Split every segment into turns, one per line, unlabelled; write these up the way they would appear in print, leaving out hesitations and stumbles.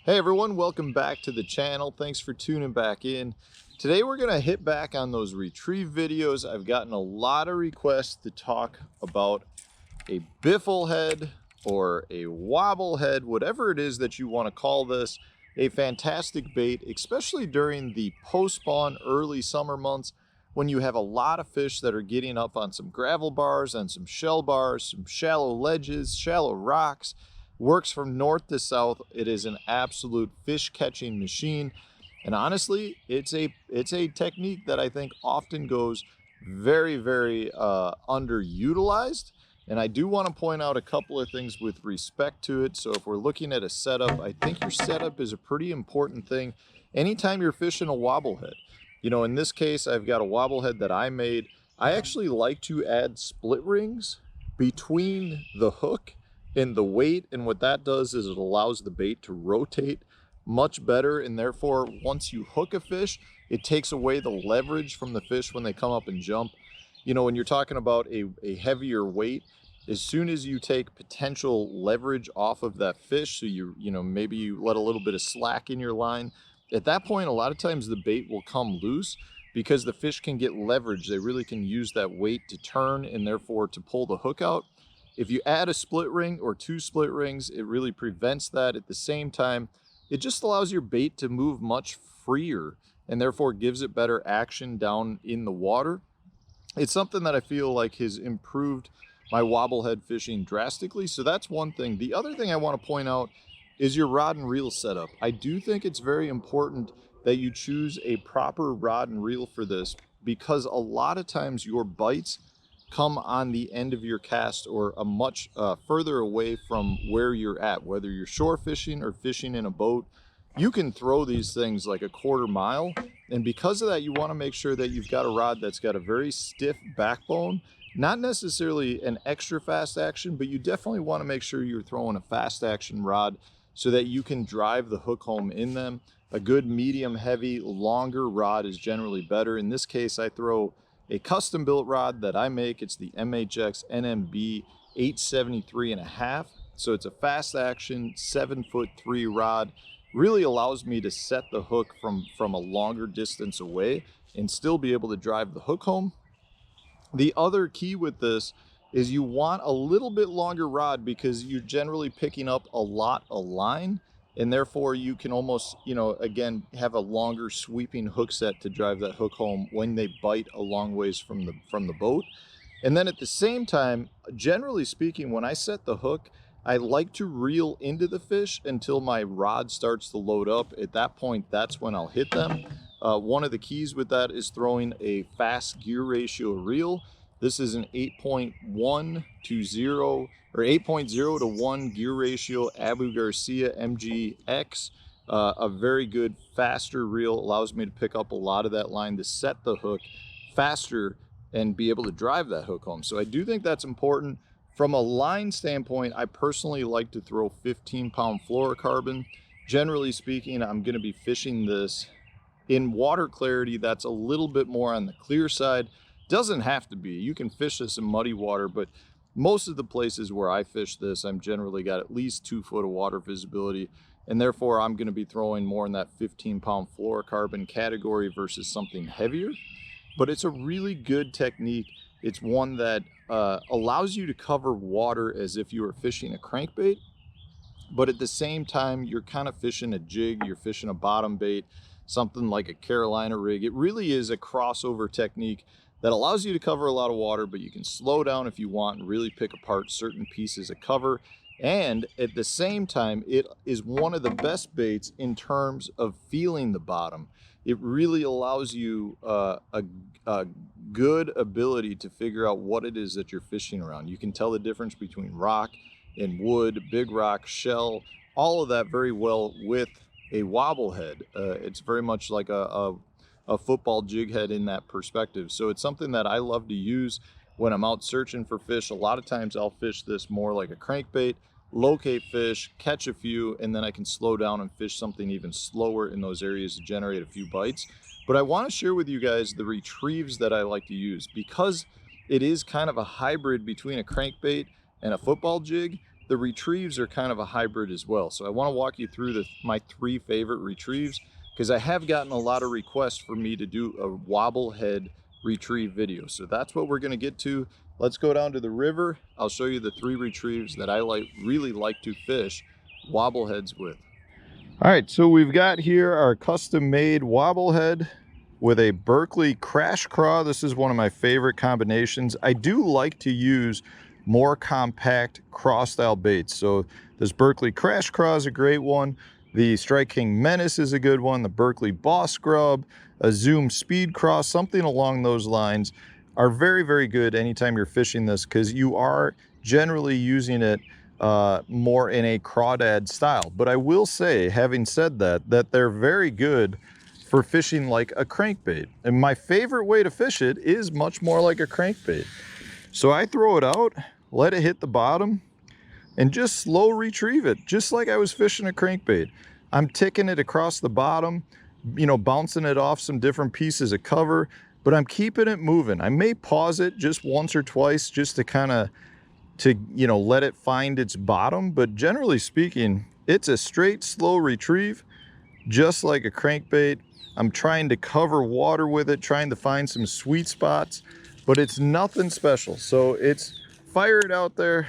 Hey everyone, welcome back to the channel. Thanks for tuning back in. Today we're gonna hit back on those retrieve videos. I've gotten a lot of requests to talk about a biffle head or a wobble head, whatever it is that you want to call this. A fantastic bait, especially during the post-spawn early summer months when you have a lot of fish that are getting up on some gravel bars, on some shell bars, some shallow ledges, shallow rocks. Works from north to south. It is an absolute fish catching machine, and honestly it's a technique that I think often goes very underutilized. And I do want to point out a couple of things with respect to it. So if we're looking at a setup, I think your setup is a pretty important thing anytime you're fishing a wobble head. You know, in this case I've got a wobble head that I made. I actually like to add split rings between the hook and the weight, and what that does is it allows the bait to rotate much better, and therefore once you hook a fish, it takes away the leverage from the fish when they come up and jump. You know, when you're talking about a heavier weight, as soon as you take potential leverage off of that fish, so you know, maybe you let a little bit of slack in your line, at that point a lot of times the bait will come loose because the fish can get leverage. They really can use that weight to turn and therefore to pull the hook out. If you add a split ring or two split rings, it really prevents that. At the same time, it just allows your bait to move much freer and therefore gives it better action down in the water. It's something that I feel like has improved my wobblehead fishing drastically. So that's one thing. The other thing I want to point out is your rod and reel setup. I do think it's very important that you choose a proper rod and reel for this, because a lot of times your bites come on the end of your cast or a much further away from where you're at. Whether you're shore fishing or fishing in a boat, you can throw these things like a quarter mile, and because of that you want to make sure that you've got a rod that's got a very stiff backbone. Not necessarily an extra fast action, but you definitely want to make sure you're throwing a fast action rod so that you can drive the hook home in them. A good medium heavy longer rod is generally better. In this case I throw a custom built rod that I make. It's the MHX NMB 873.5. So it's a fast action 7'3" rod. Really allows me to set the hook from a longer distance away and still be able to drive the hook home. The other key with this is you want a little bit longer rod because you're generally picking up a lot of line, and therefore you can almost, you know, again, have a longer sweeping hook set to drive that hook home when they bite a long ways from the boat. And then at the same time, generally speaking, when I set the hook, I like to reel into the fish until my rod starts to load up. At that point, that's when I'll hit them. One of the keys with that is throwing a fast gear ratio reel. This is an 8.1 to 0 or 8.0 to 1 gear ratio Abu Garcia MGX. A very good faster reel, allows me to pick up a lot of that line to set the hook faster and be able to drive that hook home. So I do think that's important. From a line standpoint, I personally like to throw 15-pound fluorocarbon. Generally speaking, I'm going to be fishing this in water clarity that's a little bit more on the clear side. Doesn't have to be. You can fish this in muddy water, but most of the places where I fish this, I'm generally got at least 2 foot of water visibility, and therefore I'm going to be throwing more in that 15-pound fluorocarbon category versus something heavier. But it's a really good technique. It's one that allows you to cover water as if you were fishing a crankbait, but at the same time you're kind of fishing a jig, you're fishing a bottom bait, something like a Carolina rig. It really is a crossover technique that allows you to cover a lot of water, but you can slow down if you want and really pick apart certain pieces of cover. And at the same time, it is one of the best baits in terms of feeling the bottom. It really allows you a good ability to figure out what it is that you're fishing around. You can tell the difference between rock and wood, big rock, shell, all of that very well with a wobble head. It's very much like a football jig head in that perspective. So it's something that I love to use when I'm out searching for fish. A lot of times I'll fish this more like a crankbait, locate fish, catch a few, and then I can slow down and fish something even slower in those areas to generate a few bites. But I want to share with you guys the retrieves that I like to use, because it is kind of a hybrid between a crankbait and a football jig. the retrieves are kind of a hybrid as well. So I want to walk you through my 3 favorite retrieves, because I have gotten a lot of requests for me to do a wobble head retrieve video. So that's what we're going to get to. Let's go down to the river. I'll show you the 3 retrieves that I really like to fish wobble heads with. All right, so we've got here our custom made wobble head with a Berkeley crash craw. This is one of my favorite combinations. I do like to use more compact craw style baits. So this Berkeley crash craw is a great one. The Strike King Menace is a good one. The Berkeley Boss Grub, a Zoom Speed Craw, something along those lines are very, very good anytime you're fishing this, because you are generally using it more in a crawdad style. But I will say, having said that, they're very good for fishing like a crankbait. And my favorite way to fish it is much more like a crankbait. So I throw it out, let it hit the bottom, and just slow retrieve it, just like I was fishing a crankbait. I'm ticking it across the bottom, you know, bouncing it off some different pieces of cover, but I'm keeping it moving. I may pause it just once or twice just to kind of, you know, let it find its bottom. But generally speaking, it's a straight, slow retrieve, just like a crankbait. I'm trying to cover water with it, trying to find some sweet spots, but it's nothing special. So it's fire it out there.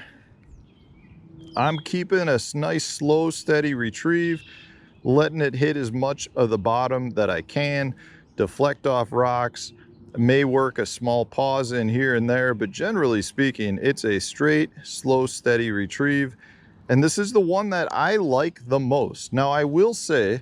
I'm keeping a nice, slow, steady retrieve, letting it hit as much of the bottom that I can, deflect off rocks. I may work a small pause in here and there, but generally speaking, it's a straight, slow, steady retrieve. And this is the one that I like the most. Now, I will say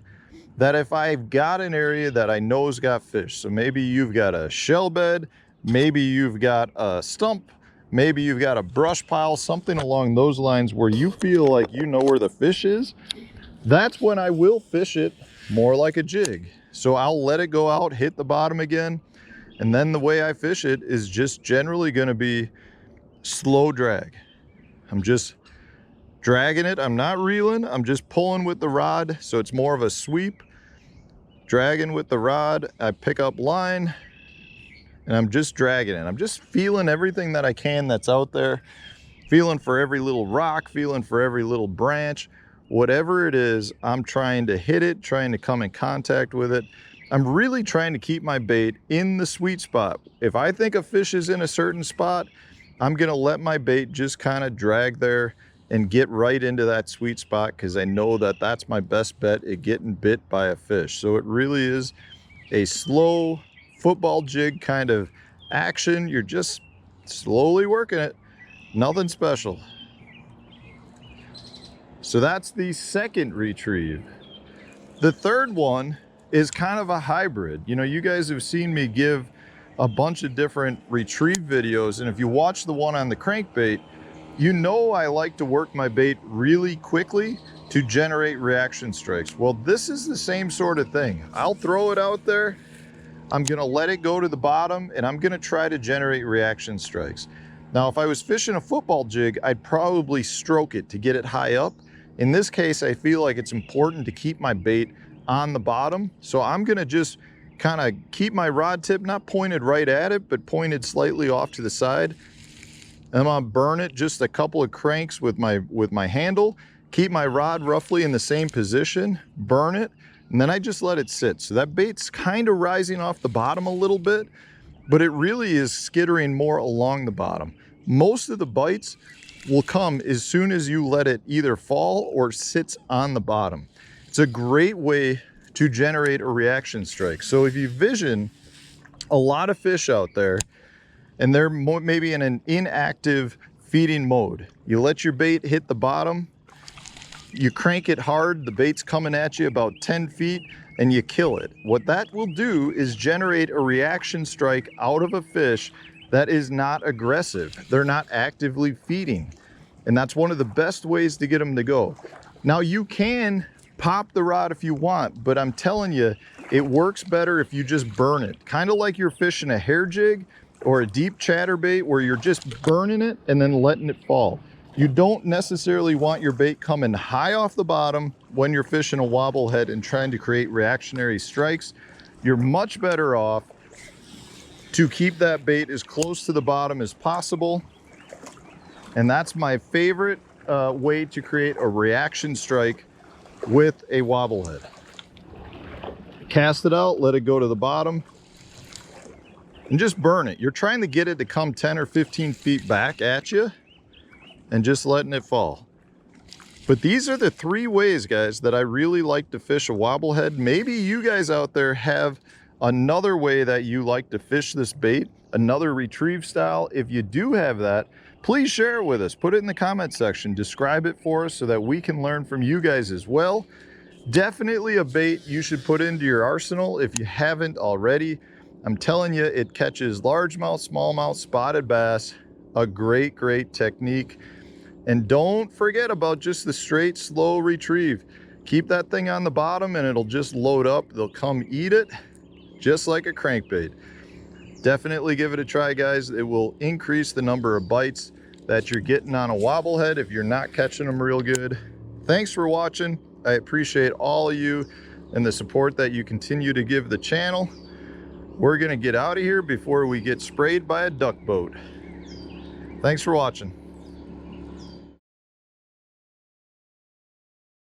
that if I've got an area that I know's got fish, so maybe you've got a shell bed, maybe you've got a stump, maybe you've got a brush pile, something along those lines where you feel like you know where the fish is, that's when I will fish it more like a jig. So I'll let it go out, hit the bottom again, and then the way I fish it is just generally going to be slow drag. I'm just dragging it. I'm not reeling. I'm just pulling with the rod, so it's more of a sweep. Dragging with the rod, I pick up line, and I'm just dragging it. I'm just feeling everything that I can that's out there, feeling for every little rock, feeling for every little branch. Whatever it is, I'm trying to hit it, trying to come in contact with it. I'm really trying to keep my bait in the sweet spot. If I think a fish is in a certain spot, I'm gonna let my bait just kind of drag there and get right into that sweet spot, because I know that that's my best bet at getting bit by a fish. So it really is a slow football jig kind of action. You're just slowly working it, nothing special. So that's the second retrieve. The third one is kind of a hybrid. You know, you guys have seen me give a bunch of different retrieve videos, and if you watch the one on the crankbait, you know I like to work my bait really quickly to generate reaction strikes. Well, this is the same sort of thing. I'll throw it out there, I'm gonna let it go to the bottom, and I'm gonna try to generate reaction strikes. Now, if I was fishing a football jig, I'd probably stroke it to get it high up. In this case, I feel like it's important to keep my bait on the bottom. So I'm gonna just kind of keep my rod tip not pointed right at it, but pointed slightly off to the side. I'm gonna burn it just a couple of cranks with my handle, keep my rod roughly in the same position, burn it, and then I just let it sit. So that bait's kind of rising off the bottom a little bit, but it really is skittering more along the bottom. Most of the bites will come as soon as you let it either fall or sits on the bottom. It's a great way to generate a reaction strike. So if you vision a lot of fish out there, and they're maybe in an inactive feeding mode, you let your bait hit the bottom, you crank it hard, the bait's coming at you about 10 feet, and you kill it. What that will do is generate a reaction strike out of a fish that is not aggressive. They're not actively feeding. And that's one of the best ways to get them to go. Now, you can pop the rod if you want, but I'm telling you, it works better if you just burn it. Kind of like you're fishing a hair jig or a deep chatterbait where you're just burning it and then letting it fall. You don't necessarily want your bait coming high off the bottom when you're fishing a wobble head and trying to create reactionary strikes. You're much better off to keep that bait as close to the bottom as possible. And that's my favorite way to create a reaction strike with a wobble head. Cast it out, let it go to the bottom, and just burn it. You're trying to get it to come 10 or 15 feet back at you and just letting it fall. But these are the 3 ways, guys, that I really like to fish a wobble head. Maybe you guys out there have another way that you like to fish this bait, another retrieve style. If you do have that, please share it with us. Put it in the comment section. Describe it for us so that we can learn from you guys as well. Definitely a bait you should put into your arsenal if you haven't already. I'm telling you, it catches largemouth, smallmouth, spotted bass. A great, great technique. And don't forget about just the straight, slow retrieve. Keep that thing on the bottom and it'll just load up. They'll come eat it just like a crankbait. Definitely give it a try, guys. It will increase the number of bites that you're getting on a wobble head if you're not catching them real good. Thanks for watching. I appreciate all of you and the support that you continue to give the channel. We're gonna get out of here before we get sprayed by a duck boat. Thanks for watching.